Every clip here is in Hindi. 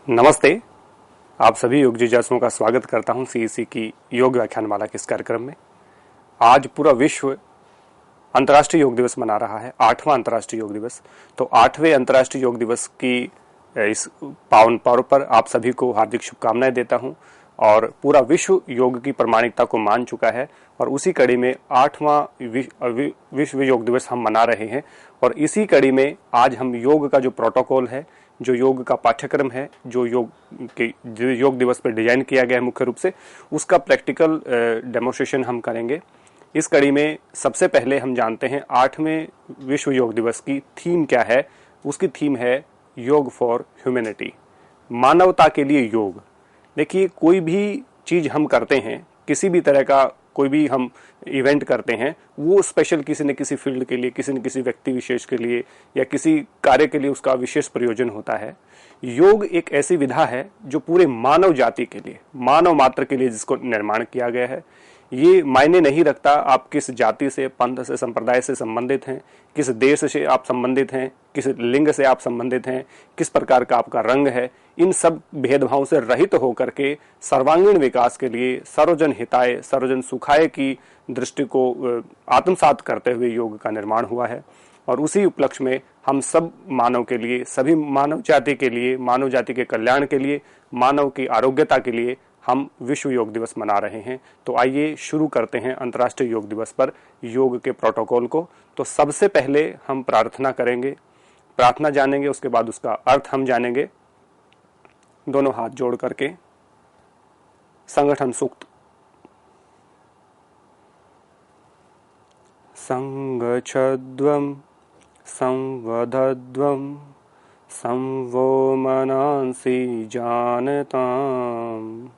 नमस्ते। आप सभी योग जिज्ञासुओं का स्वागत करता हूं सीईसी की योग व्याख्यानमाला के इस कार्यक्रम में। आज पूरा विश्व अंतर्राष्ट्रीय योग दिवस मना रहा है, 8वां अंतर्राष्ट्रीय योग दिवस। तो 8वें अंतर्राष्ट्रीय योग दिवस की इस पावन पर्व पर आप सभी को हार्दिक शुभकामनाएं देता हूं। और पूरा विश्व योग की प्रामाणिकता को मान चुका है और उसी कड़ी में 8वां विश्व योग दिवस हम मना रहे हैं। और इसी कड़ी में आज हम योग का जो प्रोटोकॉल है, जो योग का पाठ्यक्रम है, जो योग दिवस पर डिजाइन किया गया है मुख्य रूप से, उसका प्रैक्टिकल डेमोन्स्ट्रेशन हम करेंगे। इस कड़ी में सबसे पहले हम जानते हैं 8वें विश्व योग दिवस की थीम क्या है। उसकी थीम है योग फॉर ह्यूमैनिटी, मानवता के लिए योग। देखिए, कोई भी चीज हम करते हैं, किसी भी तरह का कोई भी हम इवेंट करते हैं, वो स्पेशल किसी न किसी फील्ड के लिए, किसी न किसी व्यक्ति विशेष के लिए या किसी कार्य के लिए उसका विशेष प्रयोजन होता है। योग एक ऐसी विधा है जो पूरे मानव जाति के लिए, मानव मात्र के लिए जिसको निर्माण किया गया है। ये मायने नहीं रखता आप किस जाति से, पंथ से, संप्रदाय से संबंधित हैं, किस देश से आप संबंधित हैं, किस लिंग से आप संबंधित हैं, किस प्रकार का आपका रंग है। इन सब भेदभाव से रहित होकर के सर्वांगीण विकास के लिए, सर्वजन हिताय सर्वजन सुखाय की दृष्टि को आत्मसात करते हुए योग का निर्माण हुआ है। और उसी उपलक्ष्य में हम सब मानव के लिए, सभी मानव जाति के लिए, मानव जाति के कल्याण के लिए, मानव की आरोग्यता के लिए हम विश्व योग दिवस मना रहे हैं। तो आइए शुरू करते हैं अंतर्राष्ट्रीय योग दिवस पर योग के प्रोटोकॉल को। तो सबसे पहले हम प्रार्थना करेंगे, प्रार्थना जानेंगे, उसके बाद उसका अर्थ हम जानेंगे। दोनों हाथ जोड़ करके संगठन सूक्त। संगच्छध्वं संवदध्वं संवो मनांसि जानताम्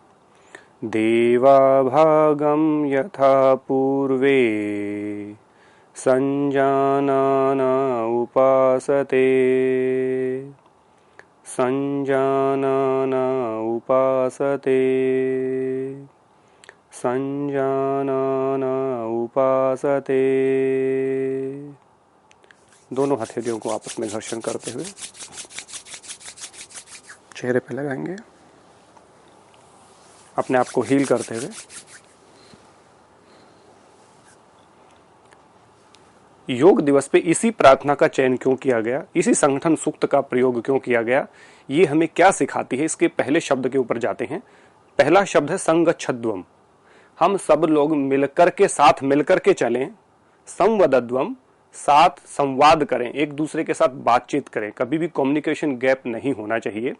देवाभागं यथा पूर्वे संजानाना उपासते संजानाना उपासते संजानाना उपासते। दोनों हथेलियों को आपस में घर्षण करते हुए चेहरे पे लगाएंगे, अपने आप को हील करते हुए। योग दिवस पे इसी प्रार्थना का चयन क्यों किया गया, इसी संगठन सूक्त का प्रयोग क्यों किया गया, ये हमें क्या सिखाती है, इसके पहले शब्द के ऊपर जाते हैं। पहला शब्द है संगच्छध्वम। हम सब लोग मिलकर के, साथ मिलकर के चलें। संवदध्वम, साथ संवाद करें, एक दूसरे के साथ बातचीत करें, कभी भी कम्युनिकेशन गैप नहीं होना चाहिए।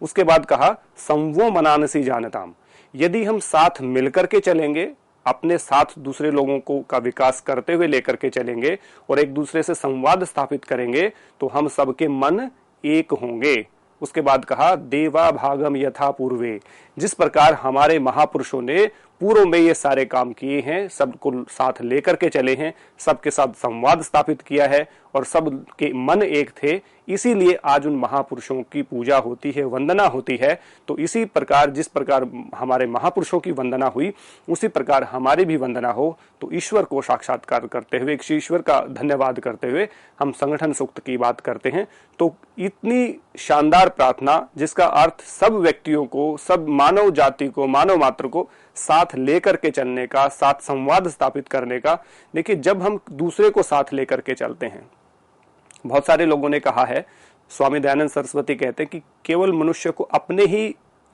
उसके बाद कहा संवो मनानसी जानताम। यदि हम साथ मिलकर के चलेंगे, अपने साथ दूसरे लोगों को का विकास करते हुए लेकर के चलेंगे और एक दूसरे से संवाद स्थापित करेंगे, तो हम सबके मन एक होंगे। उसके बाद कहा देवा भागम यथा पूर्वे। जिस प्रकार हमारे महापुरुषों ने पूर्व में ये सारे काम किए हैं, सबको साथ लेकर के चले हैं, सबके साथ संवाद स्थापित किया है और सबके मन एक थे, इसीलिए आज उन महापुरुषों की पूजा होती है, वंदना होती है। तो इसी प्रकार, जिस प्रकार हमारे महापुरुषों की वंदना हुई, उसी प्रकार हमारी भी वंदना हो। तो ईश्वर को साक्षात्कार करते हुए, ईश्वर का धन्यवाद करते हुए हम संगठन सूक्त की बात करते हैं। तो इतनी शानदार प्रार्थना, जिसका अर्थ सब व्यक्तियों को, सब मानव जाति को, मानव मात्र को साथ लेकर के चलने का, साथ संवाद स्थापित करने का। देखिए, जब हम दूसरे को साथ लेकर के चलते हैं, बहुत सारे लोगों ने कहा है, स्वामी दयानंद सरस्वती कहते हैं कि केवल मनुष्य को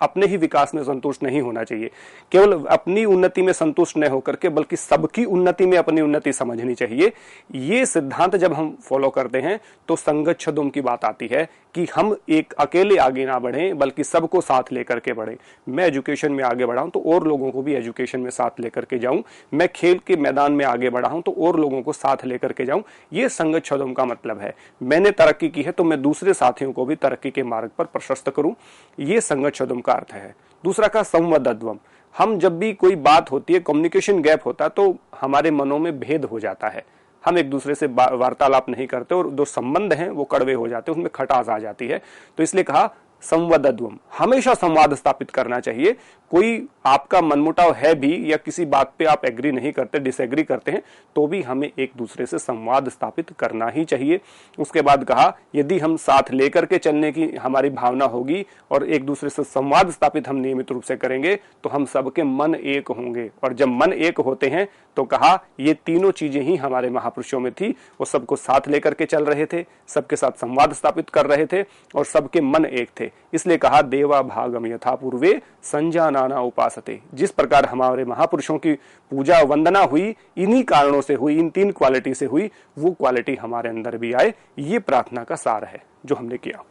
अपने ही विकास में संतुष्ट नहीं होना चाहिए, केवल अपनी उन्नति में संतुष्ट न होकर के, बल्कि सबकी उन्नति में अपनी उन्नति समझनी चाहिए। ये सिद्धांत जब हम फॉलो करते हैं तो संगच्छध्वम की बात आती है कि हम एक अकेले आगे ना बढ़ें, बल्कि सबको साथ लेकर के बढ़े। मैं एजुकेशन में आगे बढ़ा हूं तो और लोगों को भी एजुकेशन में साथ लेकर के जाऊं, मैं खेल के मैदान में आगे बढ़ा हूं तो और लोगों को साथ लेकर के जाऊं। ये संगच्छध्वम का मतलब है। मैंने तरक्की की है तो मैं दूसरे साथियों को भी तरक्की के मार्ग पर प्रशस्त करूं, ये संगच्छध्वम का अर्थ है। दूसरा का संवदध्वम। हम जब भी कोई बात होती है, कम्युनिकेशन गैप होता है, तो हमारे मनों में भेद हो जाता है, हम एक दूसरे से वार्तालाप नहीं करते और जो संबंध हैं वो कड़वे हो जाते हैं, उसमें खटास आ जाती है। तो इसलिए कहा संवदध्वम, हमेशा संवाद स्थापित करना चाहिए। कोई आपका मनमुटाव है भी या किसी बात पे आप एग्री नहीं करते, डिसएग्री करते हैं, तो भी हमें एक दूसरे से संवाद स्थापित करना ही चाहिए। उसके बाद कहा यदि हम साथ लेकर के चलने की हमारी भावना होगी और एक दूसरे से संवाद स्थापित हम नियमित रूप से करेंगे तो हम सबके मन एक होंगे। और जब मन एक होते हैं तो कहा ये तीनों चीजें ही हमारे महापुरुषों में थी। वो सबको साथ लेकर के चल रहे थे, सबके साथ संवाद स्थापित कर रहे थे और सबके मन एक थे। इसलिए कहा देवा भागम यथा पूर्वे संजानाना उपासते। जिस प्रकार हमारे महापुरुषों की पूजा वंदना हुई, इन्हीं कारणों से हुई, इन तीन क्वालिटी से हुई, वो क्वालिटी हमारे अंदर भी आए। ये प्रार्थना का सार है जो हमने किया।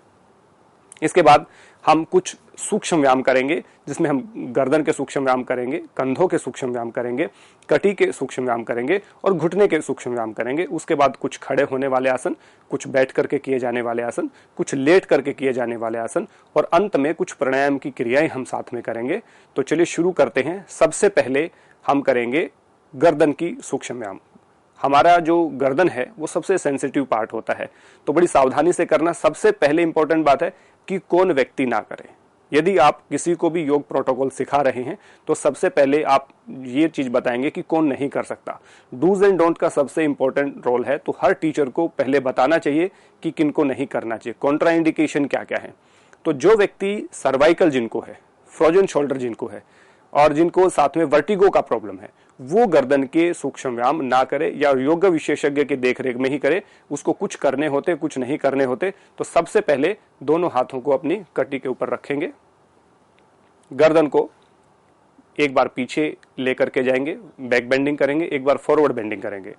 इसके बाद हम कुछ सूक्ष्म व्यायाम करेंगे, जिसमें हम गर्दन के सूक्ष्म व्यायाम करेंगे, कंधों के सूक्ष्म व्यायाम करेंगे, कटी के सूक्ष्म व्यायाम करेंगे और घुटने के सूक्ष्म व्यायाम करेंगे। उसके बाद कुछ खड़े होने वाले आसन, कुछ बैठ करके किए जाने वाले आसन, कुछ लेट करके किए जाने वाले आसन और अंत में कुछ प्राणायाम की क्रियाएं हम साथ में करेंगे। तो चलिए शुरू करते हैं। सबसे पहले हम करेंगे गर्दन की सूक्ष्म व्यायाम। हमारा जो गर्दन है वो सबसे सेंसिटिव पार्ट होता है, तो बड़ी सावधानी से करना। सबसे पहले इंपॉर्टेंट बात है कि कौन व्यक्ति ना करे। यदि आप किसी को भी योग प्रोटोकॉल सिखा रहे हैं तो सबसे पहले आप ये चीज बताएंगे कि कौन नहीं कर सकता। डूज एंड डोंट का सबसे इंपॉर्टेंट रोल है, तो हर टीचर को पहले बताना चाहिए कि किनको नहीं करना चाहिए, कॉन्ट्राइंडिकेशन क्या क्या है। तो जो व्यक्ति सर्वाइकल जिनको है, फ्रोजन शोल्डर जिनको है और जिनको साथ में वर्टिगो का प्रॉब्लम है, वो गर्दन के सूक्ष्म व्यायाम ना करे या योग विशेषज्ञ की देखरेख में ही करे। उसको कुछ करने होते, कुछ नहीं करने होते। तो सबसे पहले दोनों हाथों को अपनी कटी के ऊपर रखेंगे, गर्दन को एक बार पीछे लेकर के जाएंगे, बैक बेंडिंग करेंगे, एक बार फॉरवर्ड बेंडिंग करेंगे।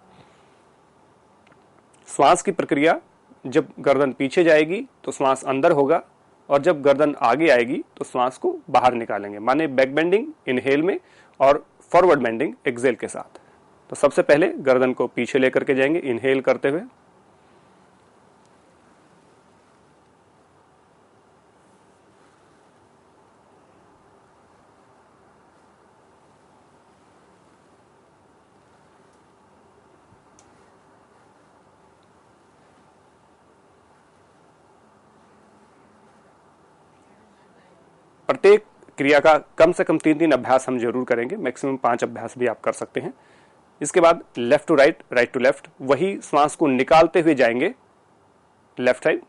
श्वास की प्रक्रिया, जब गर्दन पीछे जाएगी तो श्वास अंदर होगा और जब गर्दन आगे आएगी तो श्वास को बाहर निकालेंगे, माने बैक बेंडिंग इनहेल में और फॉरवर्ड बेंडिंग एक्सेल के साथ। तो सबसे पहले गर्दन को पीछे लेकर के जाएंगे इनहेल करते हुए, प्रत्येक क्रिया का कम से कम 3-3 अभ्यास हम जरूर करेंगे, मैक्सिमम 5 अभ्यास भी आप कर सकते हैं। इसके बाद left to right, right to left, वही श्वास को निकालते हुए जाएंगे लेफ्ट साइड,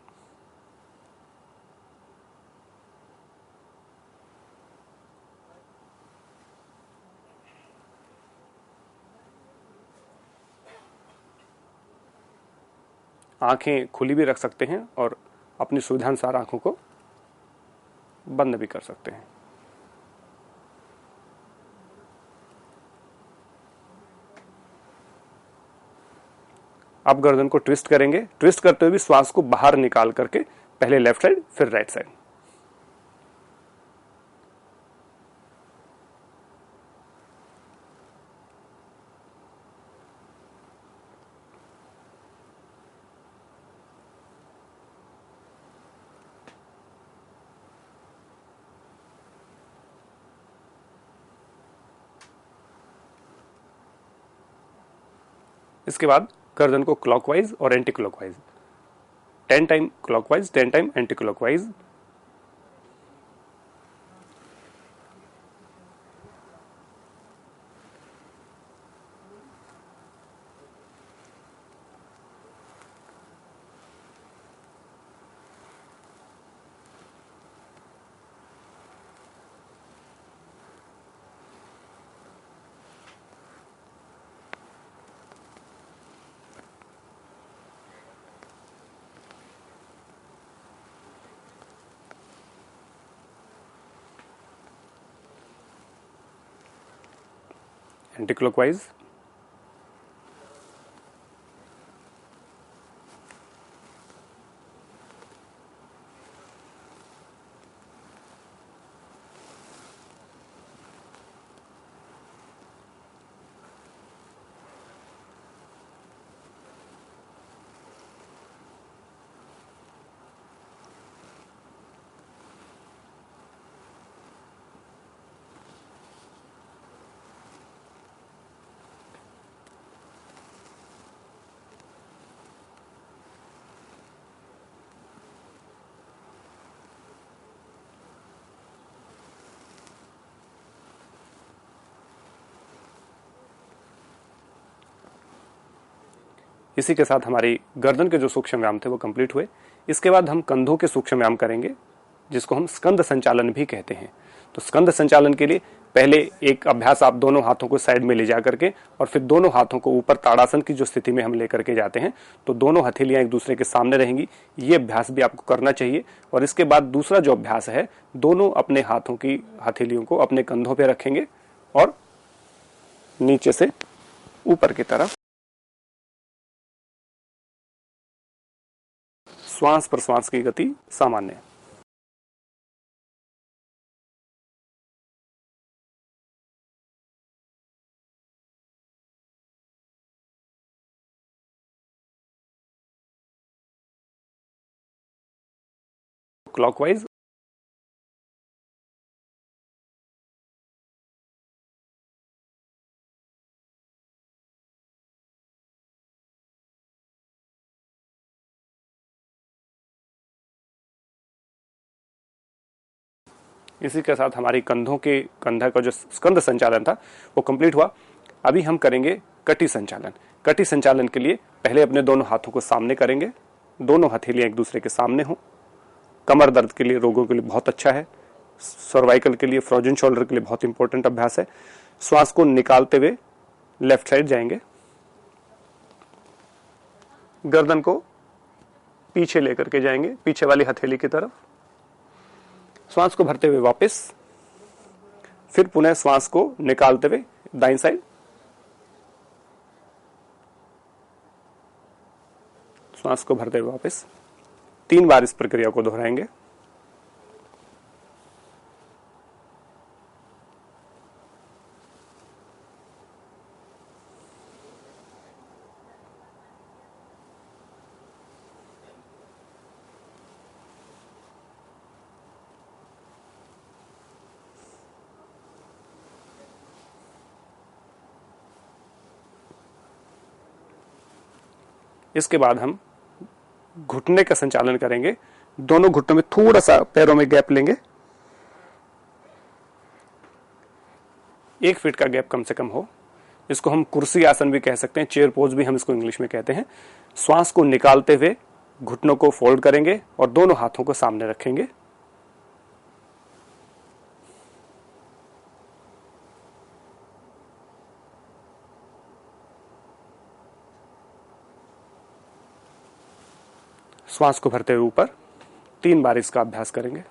आंखें खुली भी रख सकते हैं और अपनी सुविधानुसार आंखों को बंद भी कर सकते हैं। अब गर्दन को ट्विस्ट करेंगे, ट्विस्ट करते हुए भी श्वास को बाहर निकाल करके पहले लेफ्ट साइड फिर राइट साइड। इसके बाद गर्दन को क्लॉकवाइज और anti clockwise, 10 time clockwise, 10 time anti clockwise. Anti clockwise, इसी के साथ हमारी गर्दन के जो सूक्ष्म व्यायाम थे वो कंप्लीट हुए। इसके बाद हम कंधों के सूक्ष्म व्यायाम करेंगे, जिसको हम स्कंद संचालन भी कहते हैं। तो स्कंद संचालन के लिए पहले एक अभ्यास आप दोनों हाथों को साइड में ले जा करके और फिर दोनों हाथों को ऊपर ताड़ासन की जो स्थिति में हम लेकर के जाते हैं, तो दोनों हथेलियां एक दूसरे के सामने रहेंगी। ये अभ्यास भी आपको करना चाहिए। और इसके बाद दूसरा जो अभ्यास है, दोनों अपने हाथों की हथेलियों को अपने कंधों पे रखेंगे और नीचे से ऊपर की तरफ श्वास प्रश्वास की गति सामान्य। क्लॉकवाइज इसी के साथ हमारी कंधा का जो स्कंद संचालन था वो कंप्लीट हुआ। अभी हम करेंगे कटी संचालन। कटी संचालन के लिए पहले अपने दोनों हाथों को सामने करेंगे, दोनों हथेलियां एक दूसरे के सामने हों। कमर दर्द के लिए, रोगों के लिए बहुत अच्छा है। सर्वाइकल के लिए, फ्रोजन शोल्डर के लिए बहुत इंपॉर्टेंट अभ्यास है। श्वास को निकालते हुए लेफ्ट साइड जाएंगे, गर्दन को पीछे लेकर के जाएंगे, पीछे वाली हथेली की तरफ। श्वास को भरते हुए वापस, फिर पुनः श्वास को निकालते हुए दाईं साइड, श्वास को भरते हुए वापस। 3 बार इस प्रक्रिया को दोहराएंगे। इसके बाद हम घुटने का संचालन करेंगे। दोनों घुटनों में थोड़ा सा पैरों में गैप लेंगे, 1 फीट का गैप कम से कम हो। इसको हम कुर्सी आसन भी कह सकते हैं, चेयर पोज भी हम इसको इंग्लिश में कहते हैं। श्वास को निकालते हुए घुटनों को फोल्ड करेंगे और दोनों हाथों को सामने रखेंगे। श्वास को भरते हुए ऊपर 3 बार इसका अभ्यास करेंगे।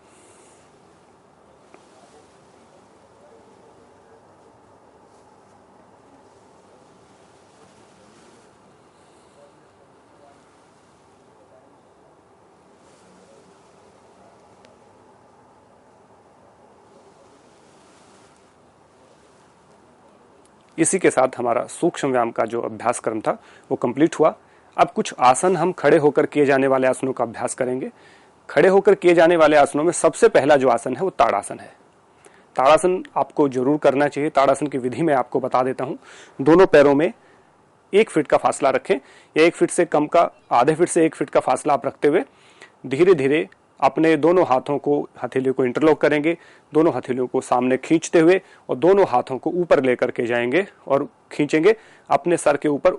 इसी के साथ हमारा सूक्ष्म व्यायाम का जो अभ्यास क्रम था वो कंप्लीट हुआ। अब कुछ आसन हम खड़े होकर किए जाने वाले आसनों का अभ्यास करेंगे। खड़े होकर किए जाने वाले आसनों में सबसे पहला जो आसन है वो ताड़ासन है। ताड़ासन आपको जरूर करना चाहिए। ताड़ासन की विधि मैं आपको बता देता हूं। दोनों पैरों में 1 फीट का फासला रखें, या 1 फीट से कम का, आधे फीट से 1 फीट का फासला आप रखते हुए धीरे धीरे अपने दोनों हाथों को, हथेलियों को इंटरलॉक करेंगे। दोनों हथेलियों को सामने खींचते हुए और दोनों हाथों को ऊपर लेकर के जाएंगे और खींचेंगे अपने सर के ऊपर,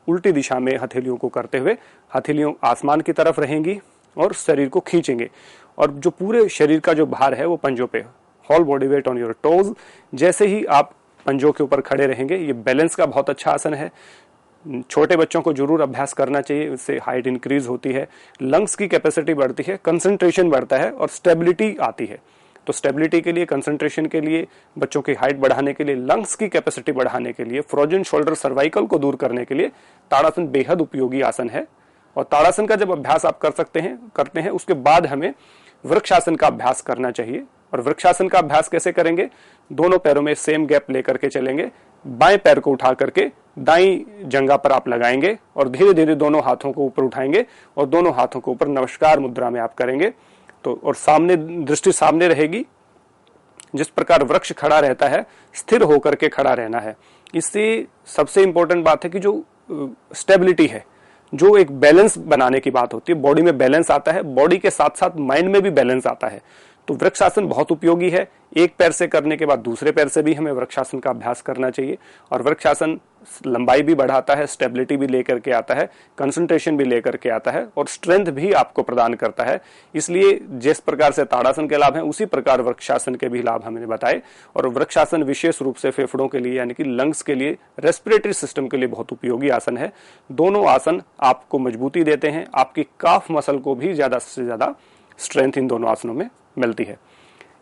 उल्टी दिशा में हथेलियों को करते हुए। हथेलियों आसमान की तरफ रहेंगी और शरीर को खींचेंगे, और जो पूरे शरीर का जो भार है वो पंजों पे, whole body weight on your toes. जैसे ही आप पंजों के ऊपर खड़े रहेंगे, ये बैलेंस का बहुत अच्छा आसन है। छोटे बच्चों को जरूर अभ्यास करना चाहिए, इससे हाइट इंक्रीज होती है, लंग्स की कैपेसिटी बढ़ती है, कंसंट्रेशन बढ़ता है और स्टेबिलिटी आती है। तो स्टेबिलिटी के लिए, कंसंट्रेशन के लिए, बच्चों की हाइट बढ़ाने के लिए, लंग्स की कैपेसिटी बढ़ाने के लिए, फ्रोजन शोल्डर सर्वाइकल को दूर करने के लिए ताड़ासन बेहद उपयोगी आसन है। और ताड़ासन का जब अभ्यास आप करते हैं उसके बाद हमें वृक्षासन का अभ्यास करना चाहिए। और वृक्षासन का अभ्यास कैसे करेंगे? दोनों पैरों में सेम गैप लेकर के चलेंगे, बाएं पैर को उठा करके दाईं जंघा पर आप लगाएंगे और धीरे धीरे दोनों हाथों को ऊपर उठाएंगे और दोनों हाथों को ऊपर नमस्कार मुद्रा में आप करेंगे। तो और सामने, दृष्टि सामने रहेगी। जिस प्रकार वृक्ष खड़ा रहता है, स्थिर होकर के खड़ा रहना है। इससे सबसे इंपॉर्टेंट बात है कि जो स्टेबिलिटी है, जो एक बैलेंस बनाने की बात होती है, बॉडी में बैलेंस आता है, बॉडी के साथ साथ माइंड में भी बैलेंस आता है। तो वृक्षासन बहुत उपयोगी है। एक पैर से करने के बाद दूसरे पैर से भी हमें वृक्षासन का अभ्यास करना चाहिए। और वृक्षासन लंबाई भी बढ़ाता है, स्टेबिलिटी भी लेकर के आता है, कंसंट्रेशन भी लेकर के आता है और स्ट्रेंथ भी आपको प्रदान करता है। इसलिए जिस प्रकार से ताड़ासन के लाभ हैं उसी प्रकार वृक्षासन के भी लाभ हमने बताए। और वृक्षासन विशेष रूप से फेफड़ों के लिए यानी कि लंग्स के लिए, रेस्पिरेटरी सिस्टम के लिए बहुत उपयोगी आसन है। दोनों आसन आपको मजबूती देते हैं, आपकी काफ मसल को भी ज्यादा से ज्यादा स्ट्रेंथ इन दोनों आसनों में मिलती है।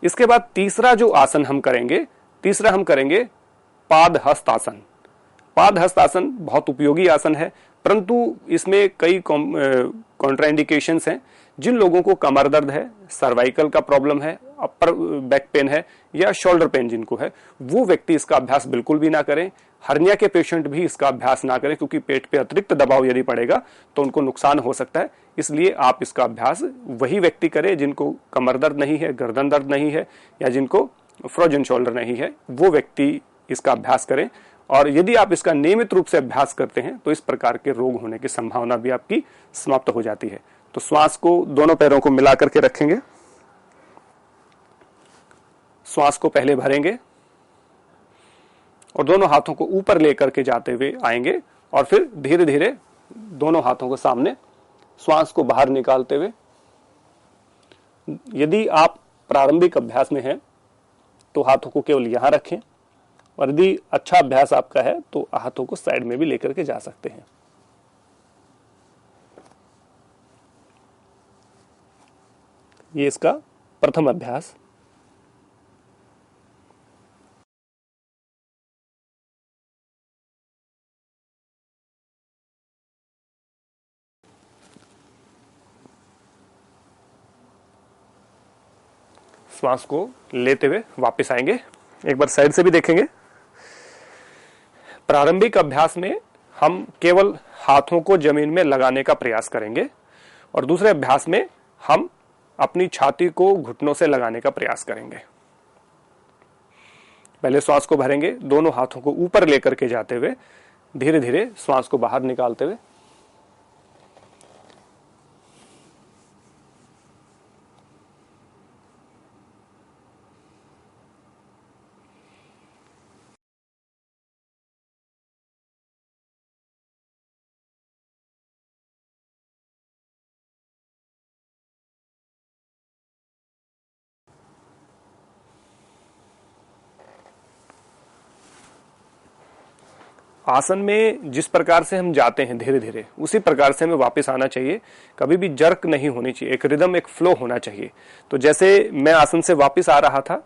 इसके बाद तीसरा जो आसन हम करेंगे, तीसरा हम करेंगे पादहस्त आसन। पादहस्त आसन बहुत उपयोगी आसन है, परंतु इसमें कई कॉन्ट्राइंडिकेशंस हैं। जिन लोगों को कमर दर्द है, सर्वाइकल का प्रॉब्लम है, अपर बैक पेन है या शोल्डर पेन जिनको है, वो व्यक्ति इसका अभ्यास बिल्कुल भी ना करें। हर्निया के पेशेंट भी इसका अभ्यास ना करें, क्योंकि पेट पे अतिरिक्त दबाव यदि पड़ेगा तो उनको नुकसान हो सकता है। इसलिए आप इसका अभ्यास वही व्यक्ति करें जिनको कमर दर्द नहीं है, गर्दन दर्द नहीं है या जिनको फ्रोजन शोल्डर नहीं है, वो व्यक्ति इसका अभ्यास करें। और यदि आप इसका नियमित रूप से अभ्यास करते हैं तो इस प्रकार के रोग होने की संभावना भी आपकी समाप्त हो जाती है। तो श्वास को दोनों पैरों को मिला करके रखेंगे, श्वास को पहले भरेंगे और दोनों हाथों को ऊपर लेकर के जाते हुए आएंगे और फिर धीरे धीरे दोनों हाथों को सामने, श्वास को बाहर निकालते हुए। यदि आप प्रारंभिक अभ्यास में हैं तो हाथों को केवल यहां रखें, और यदि अच्छा अभ्यास आपका है तो हाथों को साइड में भी लेकर के जा सकते हैं। ये इसका प्रथम अभ्यास। श्वास को लेते हुए वापस आएंगे, एक बार साइड से भी देखेंगे। प्रारंभिक अभ्यास में हम केवल हाथों को जमीन में लगाने का प्रयास करेंगे और दूसरे अभ्यास में हम अपनी छाती को घुटनों से लगाने का प्रयास करेंगे। पहले श्वास को भरेंगे, दोनों हाथों को ऊपर लेकर के जाते हुए धीरे धीरे श्वास को बाहर निकालते हुए। आसन में जिस प्रकार से हम जाते हैं धीरे धीरे, उसी प्रकार से हमें वापस आना चाहिए। कभी भी जर्क नहीं होनी चाहिए, एक रिदम, एक फ्लो होना चाहिए। तो जैसे मैं आसन से वापस आ रहा था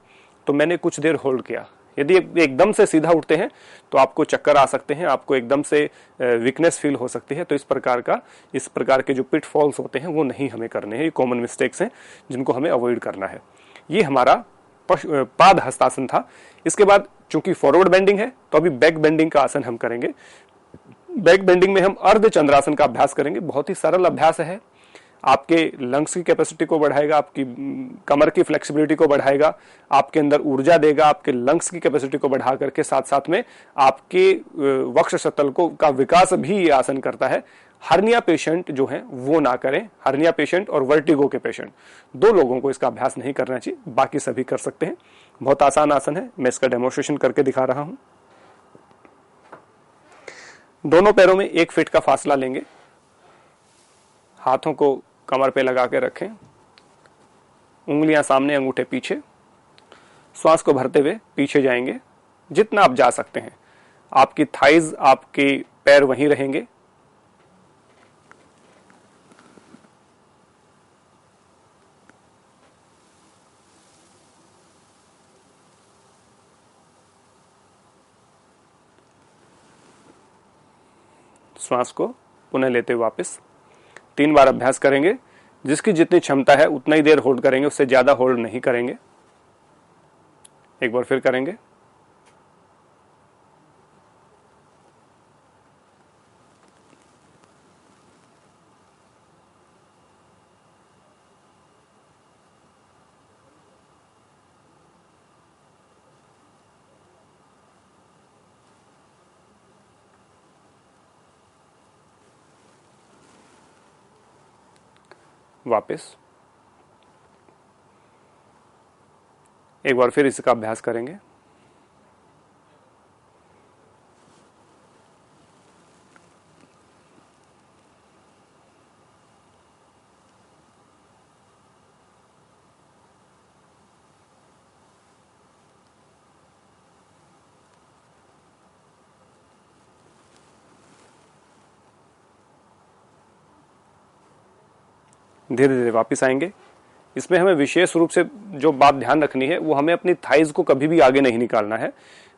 तो मैंने कुछ देर होल्ड किया। यदि एकदम से सीधा उठते हैं तो आपको चक्कर आ सकते हैं, आपको एकदम से वीकनेस फील हो सकती है। तो इस प्रकार के जो पिट फॉल्स होते हैं वो नहीं हमें करने हैं। ये कॉमन मिस्टेक्स हैं जिनको हमें अवॉइड करना है। ये हमारा पाद हस्तासन था। इसके बाद चूंकि फॉरवर्ड बेंडिंग है तो अभी बैक बेंडिंग का आसन हम करेंगे। बैक बेंडिंग में हम अर्ध चंद्रासन का अभ्यास करेंगे। बहुत ही सरल अभ्यास है, आपके लंग्स की कैपेसिटी को बढ़ाएगा, आपकी कमर की फ्लेक्सिबिलिटी को बढ़ाएगा, आपके अंदर ऊर्जा देगा, आपके लंग्स की कैपेसिटी को बढ़ा करके साथ साथ में आपके वक्षस्थल को का विकास भी ये आसन करता है। हर्निया पेशेंट जो हैं वो ना करें। हर्निया पेशेंट और वर्टिगो के पेशेंट, दो लोगों को इसका अभ्यास नहीं करना चाहिए, बाकी सभी कर सकते हैं। बहुत आसान आसन है, मैं इसका डेमोन्स्ट्रेशन करके दिखा रहा हूं। दोनों पैरों में 1 फीट का फासला लेंगे, हाथों को कमर पे लगा के रखें, उंगलियां सामने, अंगूठे पीछे। श्वास को भरते हुए पीछे जाएंगे जितना आप जा सकते हैं। आपकी थाइज, आपके पैर वहीं रहेंगे। श्वास को पुनः लेते हुए वापस 3 बार अभ्यास करेंगे। जिसकी जितनी क्षमता है उतना ही देर होल्ड करेंगे, उससे ज्यादा होल्ड नहीं करेंगे। एक बार फिर करेंगे। वापस एक बार फिर इसका अभ्यास करेंगे। धीरे धीरे वापस आएंगे। इसमें हमें विशेष रूप से जो बात ध्यान रखनी है वो हमें अपनी थाइज को कभी भी आगे नहीं निकालना है।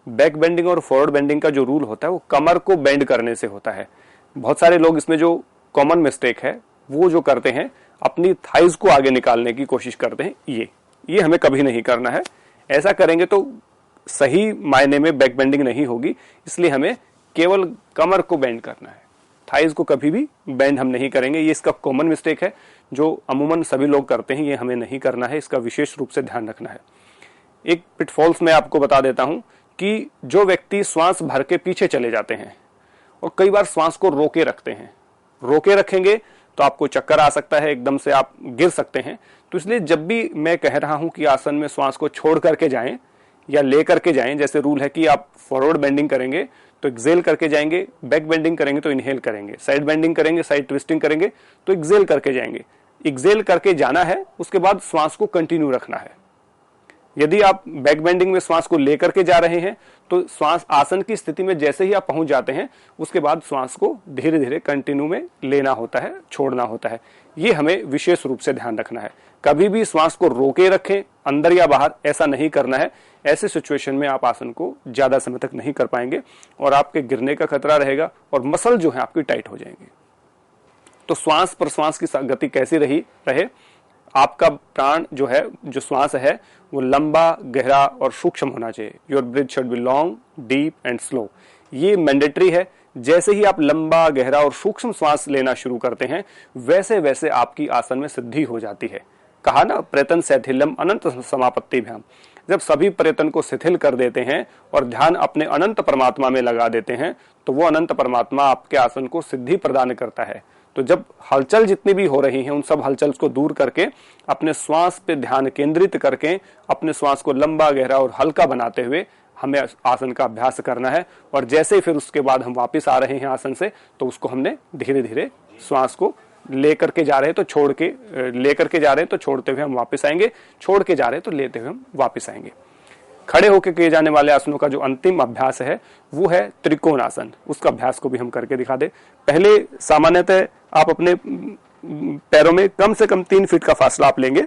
बैक बेंडिंग और फॉरवर्ड बेंडिंग का जो रूल होता है वो कमर को बेंड करने से होता है। बहुत सारे लोग इसमें जो कॉमन मिस्टेक है वो जो करते हैं अपनी थाइज को आगे निकालने की कोशिश करते हैं। ये हमें कभी नहीं करना है। ऐसा करेंगे तो सही मायने में बैक बेंडिंग नहीं होगी, इसलिए हमें केवल कमर को बेंड करना है। थाइज को कभी भी बेंड हम नहीं करेंगे। ये इसका कॉमन मिस्टेक है जो अमूमन सभी लोग करते हैं, ये हमें नहीं करना है। इसका विशेष रूप से ध्यान रखना है। एक पिटफॉल्स मैं आपको बता देता हूं कि जो व्यक्ति श्वास भर के पीछे चले जाते हैं और कई बार श्वास को रोके रखते हैं, रोके रखेंगे तो आपको चक्कर आ सकता है, एकदम से आप गिर सकते हैं। तो इसलिए जब भी मैं कह रहा हूं कि आसन में श्वास को छोड़ करके जाएं या ले करके जाएं, जैसे रूल है कि आप फॉरवर्ड बेंडिंग करेंगे तो एक्सेल करके जाएंगे, बैक बेंडिंग करेंगे तो इनहेल करेंगे, साइड बेंडिंग करेंगे, साइड ट्विस्टिंग करेंगे तो एक्सेल करके जाएंगे। एक्सेल करके जाना है, उसके बाद श्वास को कंटिन्यू रखना है। यदि आप बैक बेंडिंग में श्वास को लेकर के जा रहे हैं तो श्वास आसन की स्थिति में जैसे ही आप पहुंच जाते हैं उसके बाद श्वास को धीरे धीरे कंटिन्यू में लेना होता है, छोड़ना होता है। ये हमें विशेष रूप से ध्यान रखना है। कभी भी श्वास को रोके रखें अंदर या बाहर, ऐसा नहीं करना है। ऐसे सिचुएशन में आप आसन को ज्यादा समय तक नहीं कर पाएंगे और आपके गिरने का खतरा रहेगा और मसल जो है आपकी टाइट हो जाएंगे। तो श्वास प्रश्वास की गति कैसी रहे, आपका प्राण जो है, जो श्वास है वो लंबा, गहरा और सूक्ष्म होना चाहिए। Your breathe should be long, deep and slow. ये मैंडेटरी है। जैसे ही आप लंबा, गहरा और सूक्ष्म श्वास लेना शुरू करते हैं वैसे वैसे आपकी आसन में सिद्धि हो जाती है। कहा ना, प्रयतन शिथिलम अनंत समापत्तिभ्याम। जब सभी प्रयत्न को शिथिल कर देते हैं और ध्यान अपने अनंत परमात्मा में लगा देते हैं तो वो अनंत परमात्मा आपके आसन को सिद्धि प्रदान करता है। तो जब हलचल जितनी भी हो रही है उन सब हलचल को दूर करके अपने श्वास पे ध्यान केंद्रित करके अपने श्वास को लंबा, गहरा और हल्का बनाते हुए हमें आसन का अभ्यास करना है। और जैसे ही फिर उसके बाद हम वापस आ रहे हैं आसन से तो उसको हमने धीरे धीरे श्वास को लेकर के जा रहे हैं तो छोड़ के, लेकर के जा रहे हैं तो छोड़ते हुए हम वापस आएंगे, छोड़ के जा रहे हैं तो लेते हुए हम वापस आएंगे। खड़े होकर किए जाने वाले आसनों का जो अंतिम अभ्यास है वो है त्रिकोण आसन। उसका अभ्यास को भी हम करके दिखा दे। पहले सामान्यतः आप अपने पैरों में कम से कम 3 फीट का फासला आप लेंगे।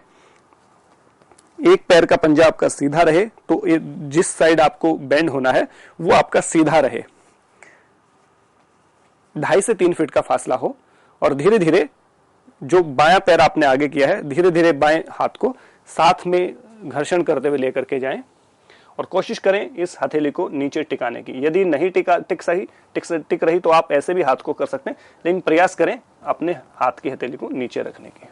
एक पैर का पंजा आपका सीधा रहे, तो जिस साइड आपको बेंड होना है वो आपका सीधा रहे। 2.5 से 3 फीट का फासला हो और धीरे धीरे जो बायां पैर आपने आगे किया है धीरे धीरे बाएं हाथ को साथ में घर्षण करते हुए लेकर के जाएं और कोशिश करें इस हथेली को नीचे टिकाने की। यदि नहीं टिक रही तो आप ऐसे भी हाथ को कर सकते हैं, लेकिन प्रयास करें अपने हाथ की हथेली को नीचे रखने की।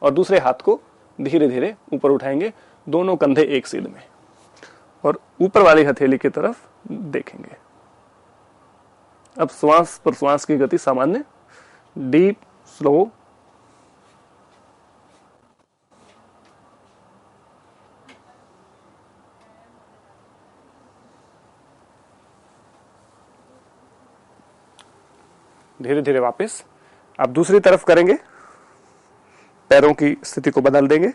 और दूसरे हाथ को धीरे धीरे ऊपर उठाएंगे, दोनों कंधे एक सीध में, और ऊपर वाली हथेली की तरफ देखेंगे। अब श्वास प्रश्वास की गति सामान्य, डीप, स्लो। धीरे धीरे वापस आप दूसरी तरफ करेंगे, पैरों की स्थिति को बदल देंगे।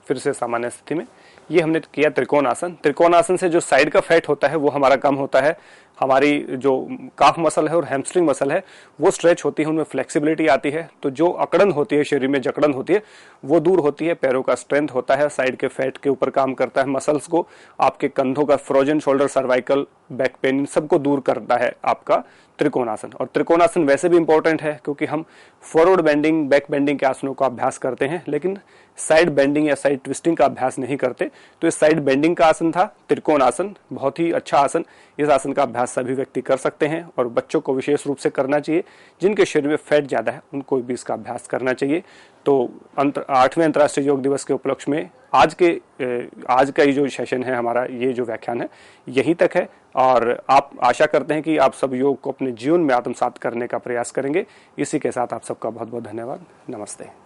फिर से सामान्य स्थिति में। ये हमने किया त्रिकोण आसन। त्रिकोण आसन से जो साइड का फैट होता है वो हमारा कम होता है। हमारी जो काफ मसल है और हैमस्ट्रिंग मसल है वो स्ट्रेच होती है, उनमें फ्लेक्सिबिलिटी आती है। तो जो अकड़न होती है, शरीर में जकड़न होती है, वो दूर होती है। पैरों का स्ट्रेंथ होता है, साइड के फैट के ऊपर काम करता है, मसल्स को, आपके कंधों का frozen shoulder, cervical, back pain, इन सबको दूर करता है आपका त्रिकोणासन। और त्रिकोणासन वैसे भी इंपॉर्टेंट है क्योंकि हम फॉरवर्ड बेंडिंग, बैक बेंडिंग के आसनों का अभ्यास करते हैं, लेकिन साइड बेंडिंग या साइड ट्विस्टिंग का अभ्यास नहीं करते। तो इस साइड बेंडिंग का आसन था त्रिकोण आसन, बहुत ही अच्छा आसन। इस आसन का अभ्यास अभ्यास सभी व्यक्ति कर सकते हैं और बच्चों को विशेष रूप से करना चाहिए। जिनके शरीर में फैट ज़्यादा है उनको भी इसका अभ्यास करना चाहिए। तो 8वें अंतर्राष्ट्रीय योग दिवस के उपलक्ष्य में आज का ये जो सेशन है हमारा, ये जो व्याख्यान है यहीं तक है। और आप आशा करते हैं कि आप सब योग को अपने जीवन में आत्मसात करने का प्रयास करेंगे। इसी के साथ आप सबका बहुत बहुत धन्यवाद। नमस्ते।